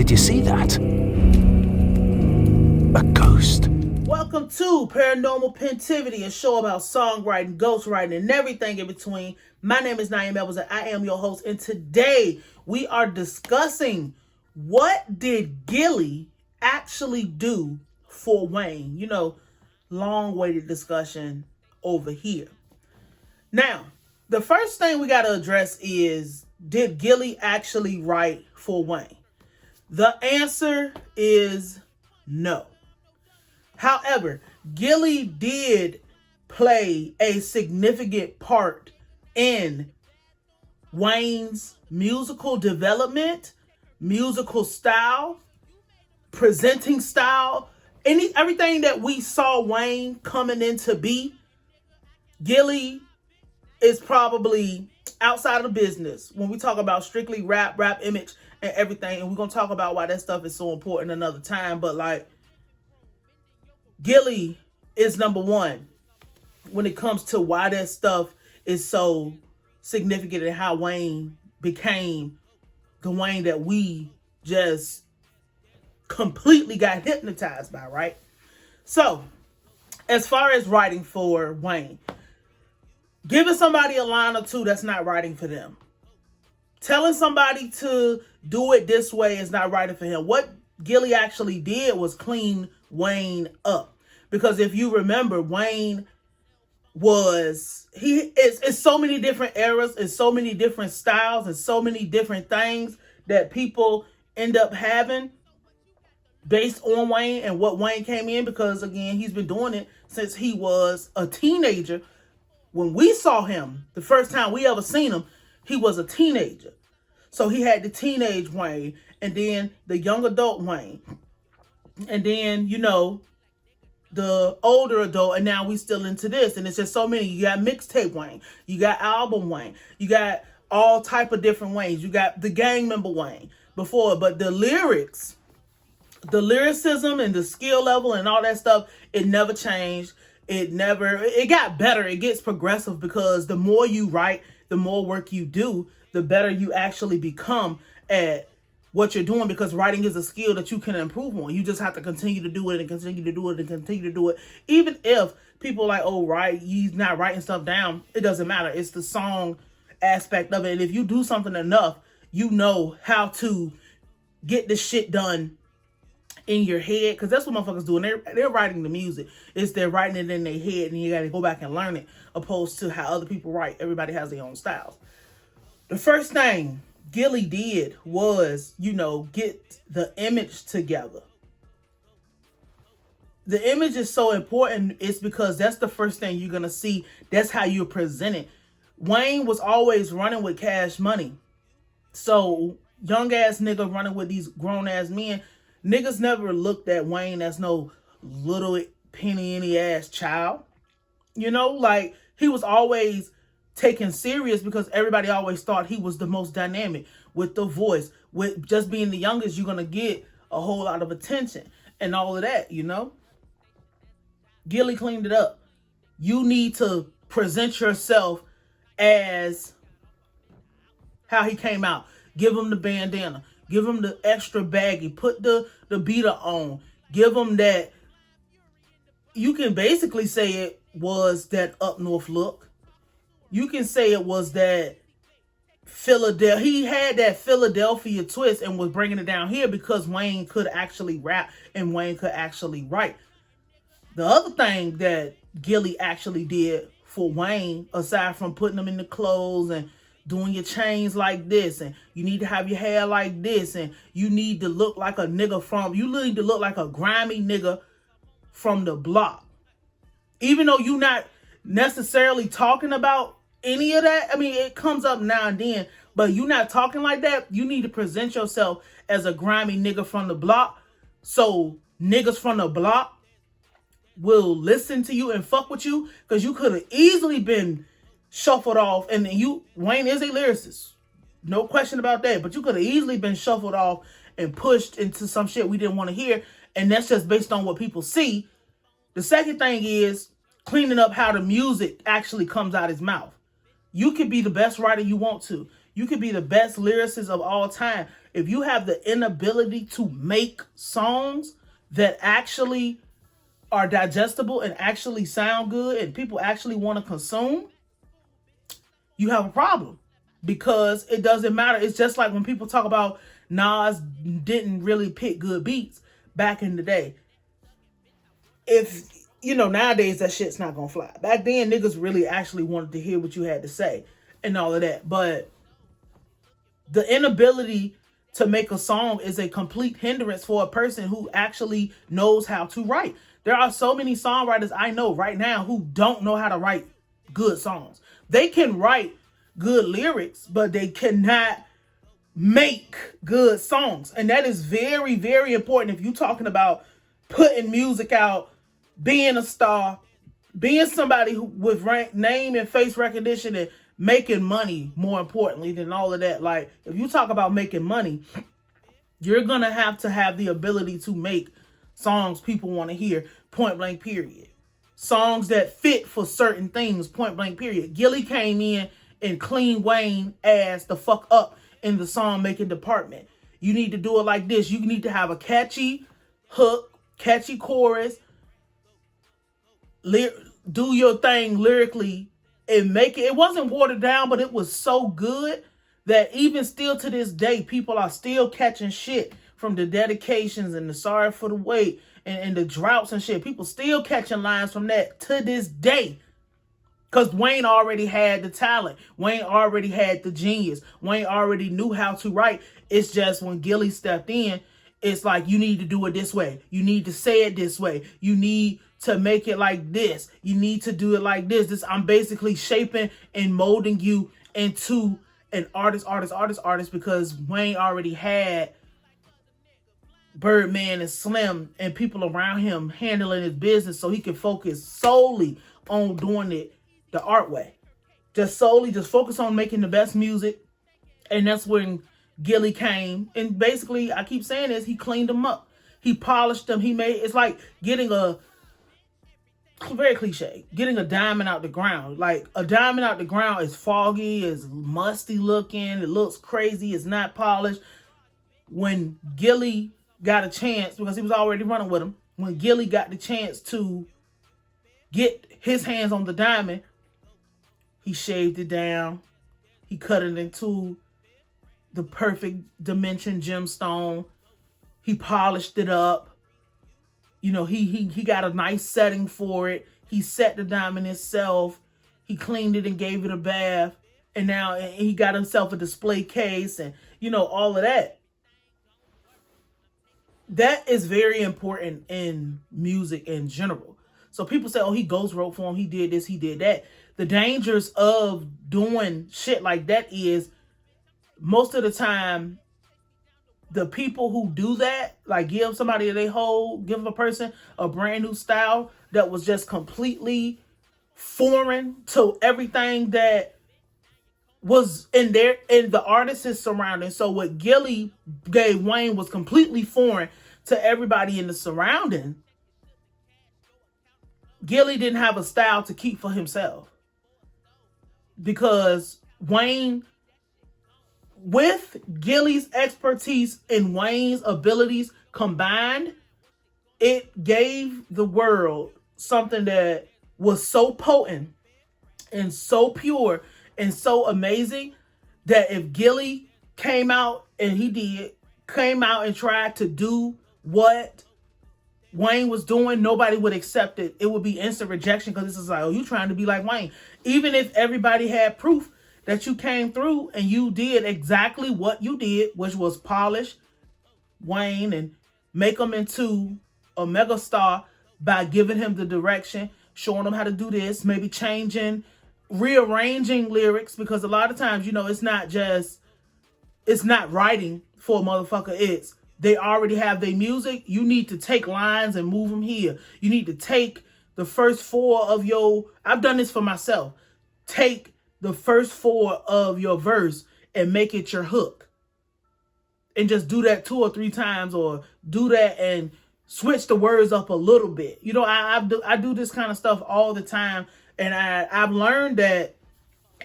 Did you see that? A ghost. Welcome to Paranormal Pentivity, a show about songwriting, ghostwriting, and everything in between. My name is Nayim and I am your host. And today we are discussing what did Gillie actually do for Wayne? You know, long-awaited discussion over here. Now, the first thing we got to address is, did Gillie actually write for Wayne? The answer is no. However, Gillie did play a significant part in Wayne's musical development, musical style, presenting style, everything that we saw Wayne coming in to be. Gillie is probably outside of the business when we talk about strictly rap image and everything, and we're going to talk about why that stuff is so important another time, but like, Gillie is number one when it comes to why that stuff is so significant and how Wayne became the Wayne that we just completely got hypnotized by, right? So, as far as writing for Wayne, giving somebody a line or two that's not writing for them. Telling somebody to do it this way is not writing for him. What Gillie actually did was clean Wayne up. Because if you remember, Wayne it's so many different eras and so many different styles and so many different things that people end up having based on Wayne and what Wayne came in, because again, he's been doing it since he was a teenager. When we saw him, the first time we ever seen him, he was a teenager. So he had the teenage Wayne and then the young adult Wayne. And then, you know, the older adult, and now we still into this. And it's just so many. You got mixtape Wayne. You got album Wayne. You got all type of different Waynes. You got the gang member Wayne before. But the lyrics, the lyricism and the skill level and all that stuff, it never changed. It got better. It gets progressive because the more you write, the more work you do, the better you actually become at what you're doing, because writing is a skill that you can improve on. You just have to continue to do it and continue to do it and continue to do it. Even if people are like, oh, right, he's not writing stuff down, it doesn't matter. It's the song aspect of it. And if you do something enough, you know how to get this shit done in your head, because that's what motherfuckers do. And they're writing the music. They're writing it in their head, and you got to go back and learn it, opposed to how other people write. Everybody has their own styles. The first thing Gillie did was, you know, get the image together. The image is so important. It's because that's the first thing you're going to see. That's how you present it. Wayne was always running with Cash Money. So, young ass nigga running with these grown ass men. Niggas never looked at Wayne as no little penny ass child. You know, like, he was always taken serious because everybody always thought he was the most dynamic with the voice. With just being the youngest, you're going to get a whole lot of attention and all of that, you know. Gillie cleaned it up. You need to present yourself as how he came out. Give him the bandana. Give him the extra baggy. Put the beater on. Give him that. You can basically say it was that up north look. You can say it was that Philadelphia. He had that Philadelphia twist and was bringing it down here because Wayne could actually rap and Wayne could actually write. The other thing that Gillie actually did for Wayne, aside from putting him in the clothes and doing your chains like this, and you need to have your hair like this, and you need to look like a nigga you need to look like a grimy nigga from the block. Even though you're not necessarily talking about any of that. I mean, it comes up now and then, but you're not talking like that. You need to present yourself as a grimy nigga from the block, so niggas from the block will listen to you and fuck with you, because you could have easily been shuffled off. And Wayne is a lyricist, no question about that, but you could have easily been shuffled off and pushed into some shit we didn't want to hear, and that's just based on what people see. The second thing is cleaning up how the music actually comes out his mouth. You could be the best writer you want to. You could be the best lyricist of all time. if you have the inability to make songs that actually are digestible and actually sound good and people actually want to consume, you have a problem. Because it doesn't matter. It's just like when people talk about Nas didn't really pick good beats back in the day. If, nowadays that shit's not gonna fly. Back then, niggas really actually wanted to hear what you had to say and all of that. But the inability to make a song is a complete hindrance for a person who actually knows how to write. There are so many songwriters I know right now who don't know how to write good songs. They can write good lyrics, but they cannot make good songs. And that is very, very important if you're talking about putting music out, being a star, being somebody who with name and face recognition and making money, more importantly than all of that. Like, if you talk about making money, you're going to have the ability to make songs people want to hear, point blank, period. Songs that fit for certain things, point blank, period. Gillie came in and clean Wayne ass the fuck up in the song making department. You need to do it like this. You need to have a catchy hook, catchy chorus, do your thing lyrically and make it. It wasn't watered down, but it was so good that even still to this day, people are still catching shit from the dedications and the sorry for the wait and the droughts and shit. People still catching lines from that to this day. Because Wayne already had the talent. Wayne already had the genius. Wayne already knew how to write. It's just when Gillie stepped in, it's like, you need to do it this way. You need to say it this way. You need to make it like this. You need to do it like this. I'm basically shaping and molding you into an artist, because Wayne already had Birdman and Slim and people around him handling his business so he could focus solely on doing it the art way. Just focus on making the best music. And that's when Gillie came. And basically, I keep saying this, he cleaned them up. He polished them. It's like getting very cliche, getting a diamond out the ground. Like, a diamond out the ground is foggy, is musty looking, it looks crazy, it's not polished. When Gillie got a chance, because he was already running with him, when Gillie got the chance to get his hands on the diamond, he shaved it down. He cut it into the perfect dimension gemstone. He polished it up. He got a nice setting for it. He set the diamond himself. He cleaned it and gave it a bath. And now he got himself a display case and, all of that. That is very important in music in general. So people say, oh, he ghost wrote for him. He did this, he did that. The dangers of doing shit like that is most of the time, the people who do that, like give a person a brand new style that was just completely foreign to everything that was in the artist's surroundings. So what Gillie gave Wayne was completely foreign to everybody in the surrounding. Gillie didn't have a style to keep for himself. Because Wayne, with Gillie's expertise and Wayne's abilities combined, it gave the world something that was so potent and so pure and so amazing that if Gillie came out and tried to do what Wayne was doing, nobody would accept it. It would be instant rejection because this is like, oh, you trying to be like Wayne. Even if everybody had proof that you came through and you did exactly what you did, which was polish Wayne and make him into a mega star by giving him the direction, showing him how to do this, maybe rearranging lyrics, because a lot of times, it's not writing for a motherfucker. They already have their music. You need to take lines and move them here. You need to take the first four of I've done this for myself. Take the first four of your verse and make it your hook. And just do that 2 or 3 times, or do that and switch the words up a little bit. I do this kind of stuff all the time. And I've learned that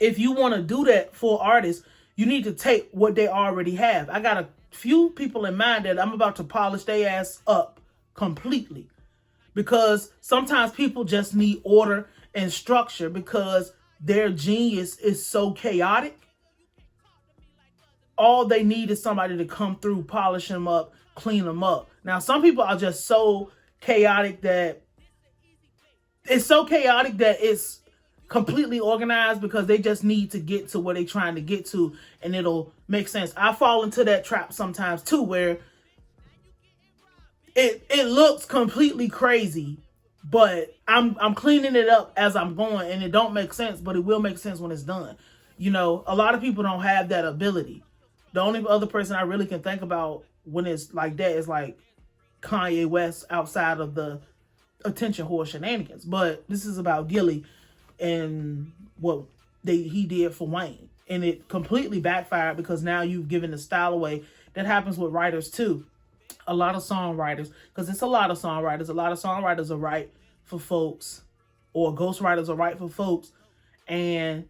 if you want to do that for artists, You need to take what they already have. I got a few people in mind that I'm about to polish their ass up completely, because sometimes people just need order and structure because their genius is so chaotic. All they need is somebody to come through, polish them up, clean them up. Now, some people are just so chaotic that it's completely organized because they just need to get to where they're trying to get to, and it'll make sense. I fall into that trap sometimes too, where it looks completely crazy, but I'm cleaning it up as I'm going, and it don't make sense, but it will make sense when it's done. You know, a lot of people don't have that ability. The only other person I really can think about when it's like that is like Kanye West, outside of the attention whore shenanigans. But this is about Gillie and what he did for Wayne. And it completely backfired because now you've given the style away. That happens with writers too. A lot of songwriters, because it's a lot of songwriters. A lot of songwriters are write for folks, or ghostwriters are write for folks, and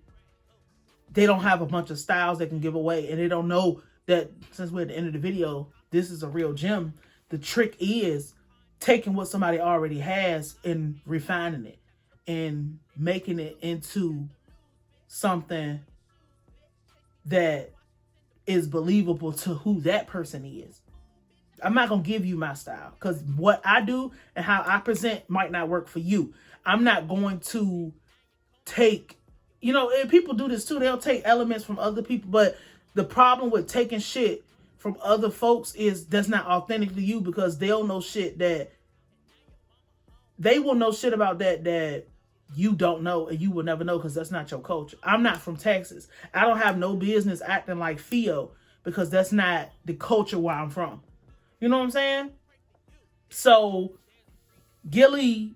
they don't have a bunch of styles they can give away, and they don't know that, since we're at the end of the video, this is a real gem. The trick is taking what somebody already has and refining it and making it into something that is believable to who that person is. I'm not going to give you my style, because what I do and how I present might not work for you. I'm not going to take, you know, and people do this too. They'll take elements from other people, but the problem with taking shit from other folks is that's not authentic to you, because they'll know shit that they will know shit about that you don't know, and you will never know because that's not your culture. I'm not from Texas. I don't have no business acting like Theo, because that's not the culture where I'm from. You know what I'm saying? So Gillie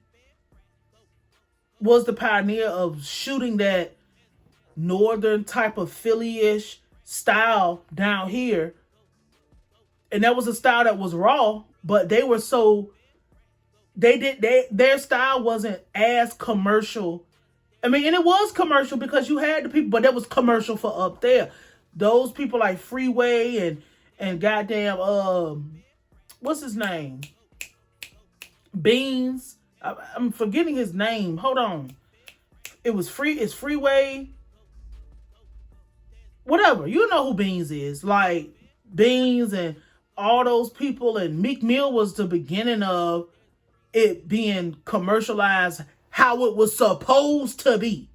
was the pioneer of shooting that northern type of Philly-ish style down here. And that was a style that was raw, but they were so, their style wasn't as commercial. I mean, and it was commercial because you had the people, but that was commercial for up there. Those people like Freeway and goddamn, what's his name? Beans. I'm forgetting his name. Hold on. It's Freeway. Whatever. You know who Beans is. Like Beans and all those people, and Meek Mill was the beginning of it being commercialized how it was supposed to be.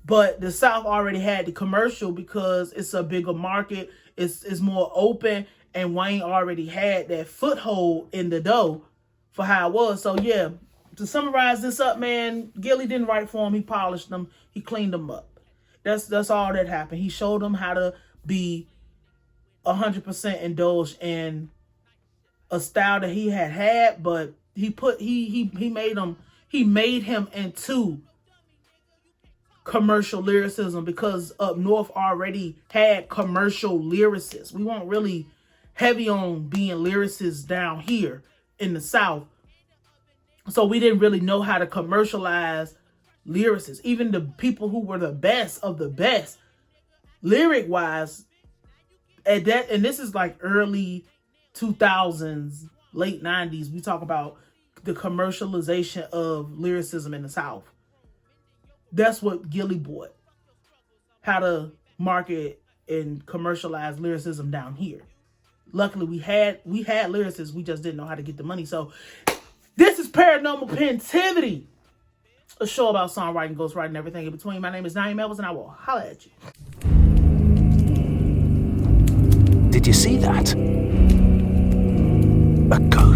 But the South already had the commercial because it's a bigger market. It's more open. And Wayne already had that foothold in the dough for how it was. So yeah, to summarize this up, man, Gillie didn't write for him. He polished them. He cleaned them up. That's all that happened. He showed them how to be 100% indulged in a style that he had, but he made him into commercial lyricism, because up north already had commercial lyricists. We weren't really heavy on being lyricists down here in the South. So we didn't really know how to commercialize lyricists. Even the people who were the best of the best, lyric wise, at that, and this is like early 2000s, late 90s, we talk about the commercialization of lyricism in the South. That's what Gillie bought. How to market and commercialize lyricism down here. Luckily, we had lyricists. We just didn't know how to get the money. So this is Paranormal Pentivity, a show about songwriting, ghostwriting, everything in between. My name is Nayim, and I will holler at you. Did you see that? A ghost.